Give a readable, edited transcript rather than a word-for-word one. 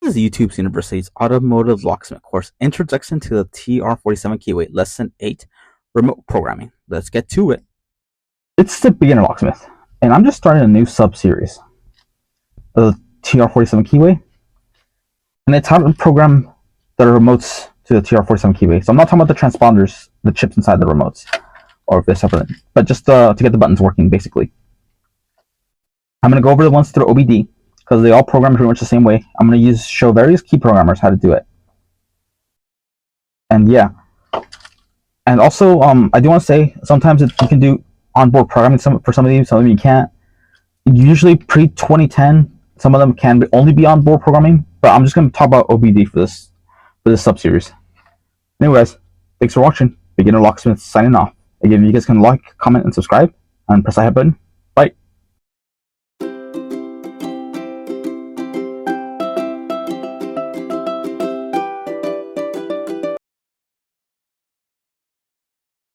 This is YouTube's University's Automotive Locksmith course, Introduction to the TR47 Keyway, Lesson 8, Remote Programming. Let's get to it. It's the beginner locksmith, and I'm just starting a new sub-series of the TR47 Keyway, and it's how to program the remotes to the TR47 Keyway. So I'm not talking about the transponders, the chips inside the remotes, or if they're separate, but just to get the buttons working, basically. I'm going to go over the ones through OBD, because they all program pretty much the same way. I'm going to show various key programmers how to do it. And yeah. And also, I do want to say, sometimes you can do onboard programming for some of these, some of them you can't. Usually pre-2010, some of them can only be onboard programming, but I'm just going to talk about OBD for this sub-series. Anyways, thanks for watching. Beginner Locksmith signing off. Again, you guys can like, comment, and subscribe, and press the like button.